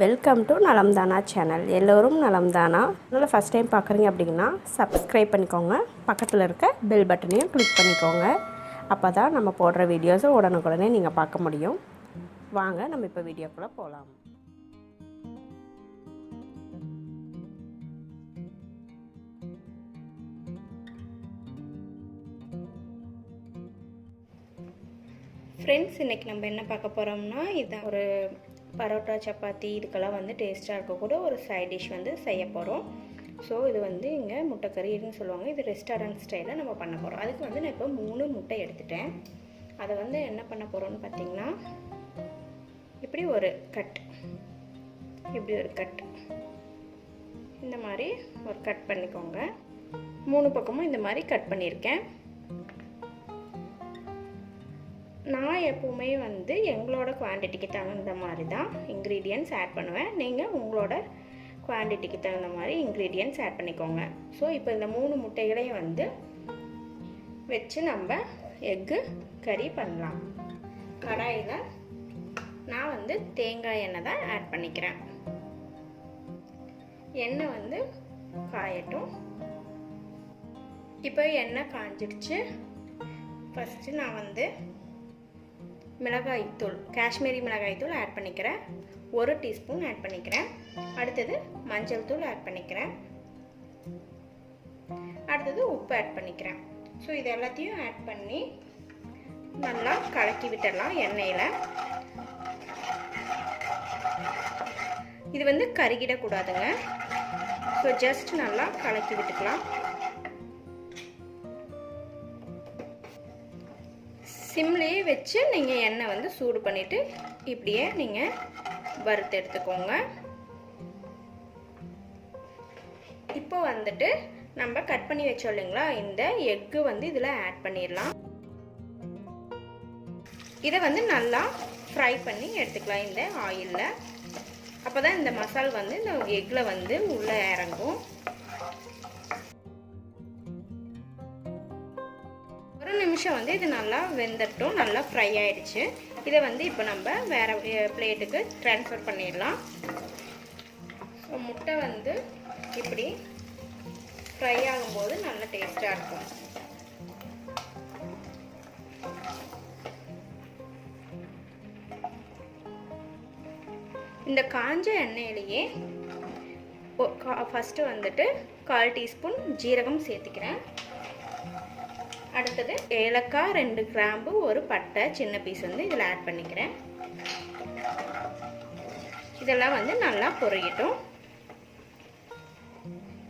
Welcome to நலம்தானா channel. எல்லோரும் நலம்தானா. அதனால் first time பார்க்குறீங்க அப்படின்னா சப்ஸ்கிரைப் பண்ணிக்கோங்க. பக்கத்தில் இருக்க பெல் பட்டனையும் கிளிக் பண்ணிக்கோங்க. அப்போ தான் நம்ம போடுற வீடியோஸை உடனுக்குடனே நீங்கள் பார்க்க முடியும். வாங்க நம்ம இப்போ வீடியோக்குள்ளே போகலாம். ஃப்ரெண்ட்ஸ், இன்றைக்கி நம்ம என்ன பார்க்க போகிறோம்னா, இதுதான் ஒரு பரோட்டா சப்பாத்தி இதுக்கெல்லாம் வந்து டேஸ்ட்டாக இருக்கக்கூட ஒரு சைட் டிஷ் வந்து செய்ய போகிறோம். ஸோ இது வந்து இங்கே முட்டைக்கறின்னு சொல்லுவாங்க. இது ரெஸ்டாரண்ட் ஸ்டைலில் நம்ம பண்ண போகிறோம். அதுக்கு வந்து நான் இப்போ 3 முட்டை எடுத்துட்டேன். அதை வந்து என்ன பண்ண போகிறோன்னு பார்த்திங்கன்னா, இப்படி ஒரு கட், இப்படி ஒரு கட், இந்த மாதிரி ஒரு கட் பண்ணிக்கோங்க. 3 பக்கமும் இந்த மாதிரி கட் பண்ணியிருக்கேன். நான் எப்போவுமே வந்து எங்களோட குவான்டிட்டிக்கு தகுந்த மாதிரி தான் இன்க்ரீடியன்ட்ஸ் ஆட் பண்ணுவேன். நீங்கள் உங்களோட குவான்டிட்டிக்கு தகுந்த மாதிரி இன்க்ரீடியன்ட்ஸ் ஆட் பண்ணிக்கோங்க. ஸோ இப்போ இந்த 3 முட்டைகளையும் வந்து வச்சு நம்ம எக்கு கறி பண்ணலாம். கடாயில் நான் வந்து தேங்காய் எண்ணெய் தான் ஆட் பண்ணிக்கிறேன். எண்ணெய் வந்து காயட்டும். இப்போ எண்ணெய் காஞ்சிடுச்சு. ஃபஸ்ட்டு நான் வந்து மிளகாய்த்தூள், காஷ்மீரி மிளகாய்த்தூள் ஆட் பண்ணிக்கிறேன். 1 டீஸ்பூன் ஆட் பண்ணிக்கிறேன். அடுத்தது மஞ்சள் தூள் ஆட் பண்ணிக்கிறேன். அடுத்தது உப்பு ஆட் பண்ணிக்கிறேன். ஸோ இது எல்லாத்தையும் ஆட் பண்ணி நல்லா கலக்கி விட்டுடலாம் எண்ணெயில். இது வந்து கருகிடக்கூடாதுங்க. ஸோ ஜஸ்ட் நல்லா கலக்கி விட்டுக்கலாம். சிம்லேயே வச்சு நீங்கள் எண்ணெய் வந்து சூடு பண்ணிவிட்டு இப்படியே நீங்கள் வறுத்து எடுத்துக்கோங்க. இப்போ வந்துட்டு நம்ம கட் பண்ணி வச்சோம் இல்லைங்களா, இந்த எக்கு வந்து இதில் ஆட் பண்ணிடலாம். இதை வந்து நல்லா ஃப்ரை பண்ணி எடுத்துக்கலாம் இந்த ஆயிலில். அப்போ தான் இந்த மசால் வந்து இந்த எக்கில் வந்து உள்ளே இறங்கும். ஒரு நிமிஷம் வந்து இது நல்லா வெந்துட்டும். நல்லா ஃப்ரை ஆயிடுச்சு. இதை வந்து இப்போ நம்ம வேறு பிளேட்டுக்கு ட்ரான்ஸ்ஃபர் பண்ணிடலாம். ஸோ முட்டை வந்து இப்படி ஃப்ரை ஆகும்போது நல்ல டேஸ்ட்டாக இருக்கும். இந்த காஞ்ச எண்ணெயிலேயே ஃபஸ்ட்டு வந்துட்டு 1/4 டீஸ்பூன் ஜீரகம் சேர்த்துக்கிறேன். அடுத்தது ஏலக்காய், 2 கிராம்பு, 1 பட்டை சின்ன பீஸ் வந்து இதில் ஆட் பண்ணிக்கிறேன். இதெல்லாம் வந்து நல்லா பொரியட்டும்.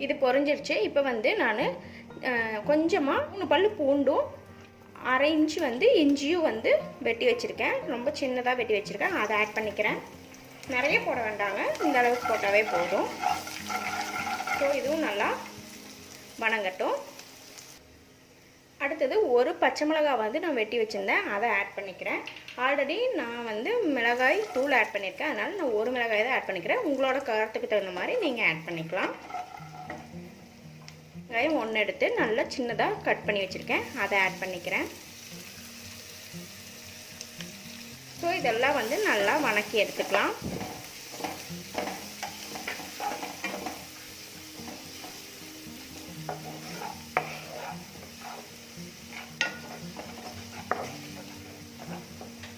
இது பொரிஞ்சிருச்சு. இப்போ வந்து நான் கொஞ்சமாக 3 பல்லு பூண்டும் 1/2 இன்ச்சு வந்து இஞ்சியும் வந்து வெட்டி வச்சுருக்கேன். ரொம்ப சின்னதாக வெட்டி வச்சுருக்கேன். அதை ஆட் பண்ணிக்கிறேன். நிறைய போட வேண்டாங்க, இந்த அளவுக்கு போட்டாவே போதும். ஸோ இதுவும் நல்லா வணங்கட்டும். அடுத்தது 1 பச்சை மிளகாய் வந்து நான் வெட்டி வச்சுருந்தேன். அதை ஆட் பண்ணிக்கிறேன். ஆல்ரெடி நான் வந்து மிளகாய் தூள் ஆட் பண்ணியிருக்கேன். அதனால் நான் 1 மிளகாய் தான் ஆட் பண்ணிக்கிறேன். உங்களோட காரத்துக்கு தகுந்த மாதிரி நீங்கள் ஆட் பண்ணிக்கலாம். வெங்காயம் 1 எடுத்து நல்லா சின்னதாக கட் பண்ணி வச்சுருக்கேன். அதை ஆட் பண்ணிக்கிறேன். ஸோ இதெல்லாம் வந்து நல்லா வணக்கி எடுத்துக்கலாம்.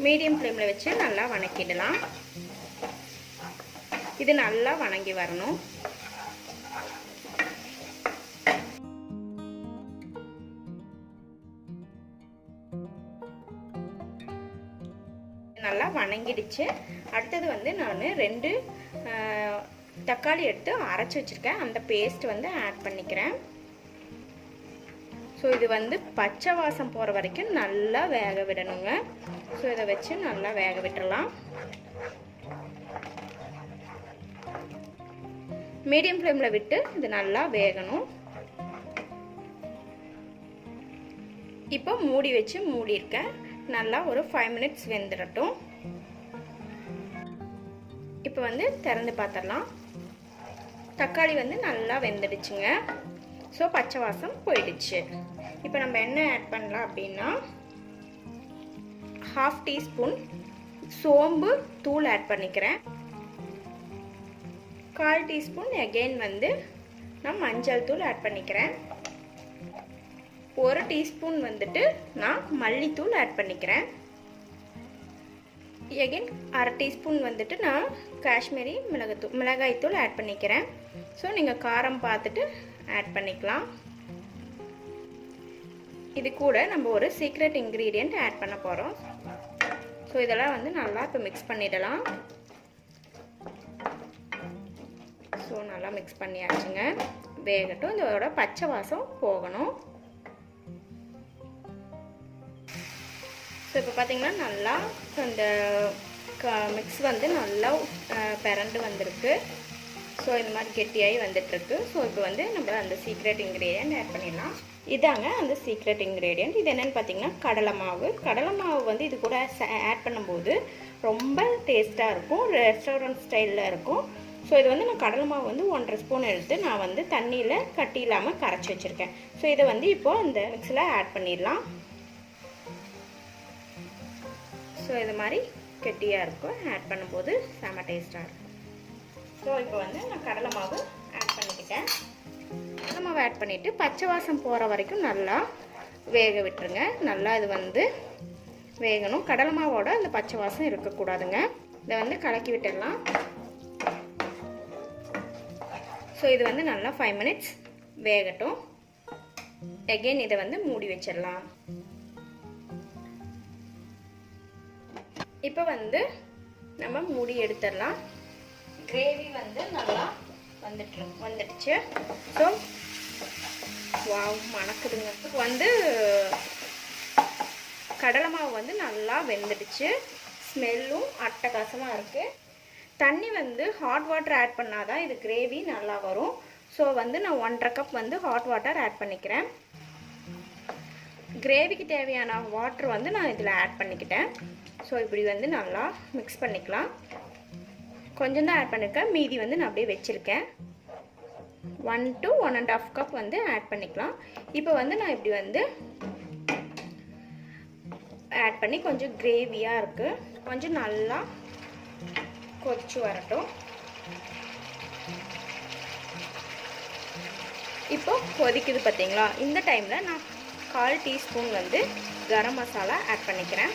மீடியம் ஃப்ளேமில் வச்சு நல்லா வணக்கிடலாம். இது நல்லா வணங்கி வரணும். நல்லா வணங்கிடுச்சு. அடுத்தது வந்து நான் 2 தக்காளி எடுத்து அரைச்சி வச்சுருக்கேன். அந்த பேஸ்ட் வந்து ஆட் பண்ணிக்கிறேன். ஸோ இது வந்து பச்சை வாசம் போகிற வரைக்கும் நல்லா வேக விடணுங்க. ஸோ இதை வச்சு நல்லா வேக விட்டுடலாம். மீடியம் ஃப்ளேமில் விட்டு இது நல்லா வேகணும். இப்போ மூடி வச்சு மூடியிருக்கேன். நல்லா ஒரு 5 மினிட்ஸ் வெந்துடட்டும். இப்போ வந்து திறந்து பார்த்துடலாம். தக்காளி வந்து நல்லா வெந்துடுச்சுங்க. ஸோ பச்சை வாசம் போயிடுச்சு. இப்போ நம்ம என்ன ஆட் பண்ணலாம் அப்படின்னா, 1/2 டீஸ்பூன் சோம்பு தூள் ஆட் பண்ணிக்கிறேன். 1/4 டீஸ்பூன் அகெயின் வந்து நான் மஞ்சள் தூள் ஆட் பண்ணிக்கிறேன். 1 டீஸ்பூன் வந்துட்டு நான் மல்லித்தூள் ஆட் பண்ணிக்கிறேன். அகெயின் 1/2 டீஸ்பூன் வந்துட்டு நான் காஷ்மீரி மிளகாய்த்தூள் ஆட் பண்ணிக்கிறேன். ஸோ நீங்கள் காரம் பார்த்துட்டு ஆட் பண்ணிக்கலாம். இது கூட நம்ம ஒரு சீக்ரெட் இன்க்ரீடியண்ட் ஆட் பண்ண போகிறோம். ஸோ இதெல்லாம் வந்து நல்லா இப்போ மிக்ஸ் பண்ணிடலாம். ஸோ நல்லா மிக்ஸ் பண்ணியாச்சுங்க. வேகட்டும், இதோட பச்சை வாசம் போகணும். ஸோ இப்போ பார்த்திங்கன்னா நல்லா இந்த மிக்ஸ் வந்து நல்லா பிறண்டு வந்திருக்கு. ஸோ இந்த மாதிரி கெட்டியாகி வந்துட்டுருக்கு. ஸோ இப்போ வந்து நம்ம அந்த சீக்ரெட் இன்க்ரீடியன்ட் ஆட் பண்ணிடலாம். இதாங்க அந்த சீக்ரெட் இன்க்ரீடியன்ட். இது என்னென்னு பார்த்தீங்கன்னா கடலை மாவு. கடலை மாவு வந்து இது கூட ஆட் பண்ணும்போது ரொம்ப டேஸ்ட்டாக இருக்கும், ரெஸ்டாரண்ட் ஸ்டைலில் இருக்கும். ஸோ இது வந்து நான் கடலை மாவு வந்து 1/2 ஸ்பூன் எடுத்து நான் வந்து தண்ணியில் கட்டி இல்லாமல் கரைச்சி வச்சுருக்கேன். ஸோ இதை வந்து இப்போது அந்த மிக்ஸில் ஆட் பண்ணிடலாம். ஸோ இது மாதிரி கெட்டியாக இருக்கும், ஆட் பண்ணும்போது செம டேஸ்ட்டாக இருக்கும். ஸோ இப்போ வந்து நான் கடலை மாவு ஆட் பண்ணிக்கிட்டேன். கடலை மாவு ஆட் பண்ணிவிட்டு பச்சை வாசம் போகிற வரைக்கும் நல்லா வேக விட்டுருங்க. நல்லா இது வந்து வேகணும். கடலை மாவோட அந்த பச்சை வாசம் இருக்கக்கூடாதுங்க. இதை வந்து கலக்கி விட்டுடலாம். ஸோ இது வந்து நல்லா 5 மினிட்ஸ் வேகட்டும். அகெயின் இதை வந்து மூடி வச்சிடலாம். இப்போ வந்து நம்ம மூடி எடுத்துடலாம். கிரேவி வந்து நல்லா வந்துடுச்சு. ஸோ வாவ் மணக்குதுங்க. வந்து கடலை மாவு வந்து நல்லா வெந்துடுச்சு. ஸ்மெல்லும் அட்டகாசமாக இருக்குது. தண்ணி வந்து ஹாட் வாட்டர் ஆட் பண்ணாதான் இது கிரேவி நல்லா வரும். ஸோ வந்து நான் 1/2 கப் வந்து ஹாட் வாட்டர் ஆட் பண்ணிக்கிறேன். கிரேவிக்கு தேவையான வாட்டர் வந்து நான் இதில் ஆட் பண்ணிக்கிட்டேன். ஸோ இப்படி வந்து நல்லா மிக்ஸ் பண்ணிக்கலாம். கொஞ்சம் தான் ஆட் பண்ணியிருக்கேன், மீதி வந்து நான் அப்படியே வச்சுருக்கேன். 1 to 1.5 கப் வந்து ஆட் பண்ணிக்கலாம். இப்போ வந்து நான் இப்படி வந்து ஆட் பண்ணி கொஞ்சம் கிரேவியாக இருக்குது. கொஞ்சம் நல்லா கொதிச்சு வரட்டும். இப்போ கொதிக்குது பார்த்தீங்களா? இந்த டைமில் நான் 1/4 டீஸ்பூன் வந்து கரம் மசாலா ஆட் பண்ணிக்கிறேன்.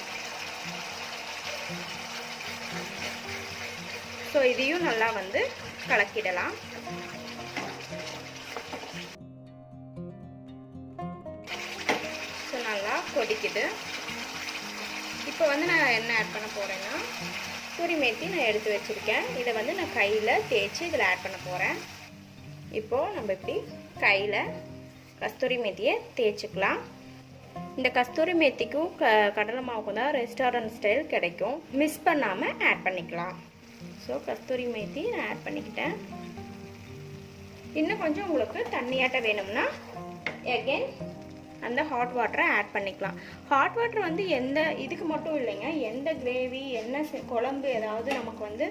ஸோ இதையும் நல்லா வந்து கலக்கிடலாம். ஸோ நல்லா கொதிக்குது. இப்போ வந்து நான் என்ன ஆட் பண்ண போகிறேன்னா கஸ்தூரி மேத்தி நான் எடுத்து வச்சுருக்கேன். இதை வந்து நான் கையில் தேய்ச்சி இதில் ஆட் பண்ண போகிறேன். இப்போது நம்ம இப்படி கையில் கஸ்தூரி மேத்தியை தேய்ச்சிக்கலாம். இந்த கஸ்தூரி மேத்திக்கும் கடலை மாவுக்கும் தான் ரெஸ்டாரண்ட் ஸ்டைல் கிடைக்கும். மிஸ் பண்ணாமல் ஆட் பண்ணிக்கலாம். ஸோ கஸ்தூரி மேத்தி நான் ஆட் பண்ணிக்கிட்டேன். இன்னும் கொஞ்சம் உங்களுக்கு தண்ணியாட்ட வேணும்னா அகெயின் அந்த ஹாட் வாட்டரை ஆட் பண்ணிக்கலாம். ஹாட் வாட்டர் வந்து எந்த இதுக்கு மட்டும் இல்லைங்க, எந்த கிரேவி என்ன குழம்பு ஏதாவது நமக்கு வந்து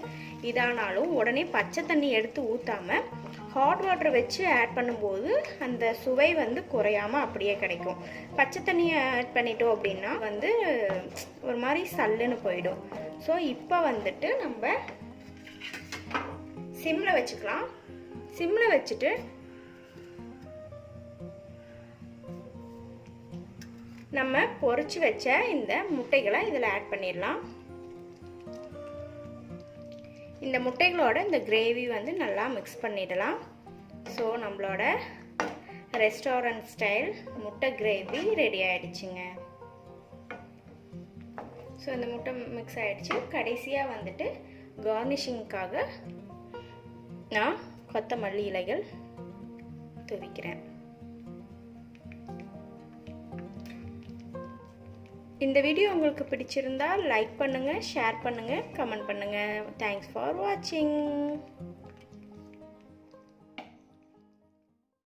இதானாலும் உடனே பச்சை தண்ணி எடுத்து ஊற்றாமல் ஹாட் வாட்டர் வச்சு ஆட் பண்ணும்போது அந்த சுவை வந்து குறையாமல் அப்படியே கிடைக்கும். பச்சை தண்ணியை ஆட் பண்ணிட்டோம் அப்படின்னா வந்து ஒரு மாதிரி சல்லுன்னு போயிடும். ஸோ இப்போ வந்துட்டு நம்ம சிம்மில் வச்சுக்கலாம். சிம்மில் வச்சுட்டு நம்ம பொரிச்சு வச்ச இந்த முட்டைகளை இதில் ஆட் பண்ணிடலாம். இந்த முட்டைகளோட இந்த கிரேவி வந்து நல்லா மிக்ஸ் பண்ணிடலாம். ஸோ நம்மளோட ரெஸ்டாரண்ட் ஸ்டைல் முட்டை கிரேவி ரெடி ஆகிடுச்சுங்க. ஸோ இந்த முட்டை மிக்ஸ் ஆகிடுச்சு. கடைசியாக வந்துட்டு கார்னிஷிங்காக நான் கொத்தமல்லி இலைகள் தூவிக்கிறேன். இந்த வீடியோ உங்களுக்கு பிடிச்சிருந்தா லைக் பண்ணுங்கள், ஷேர் பண்ணுங்கள், கமெண்ட் பண்ணுங்கள். தேங்க்ஸ் ஃபார் வாட்சிங்.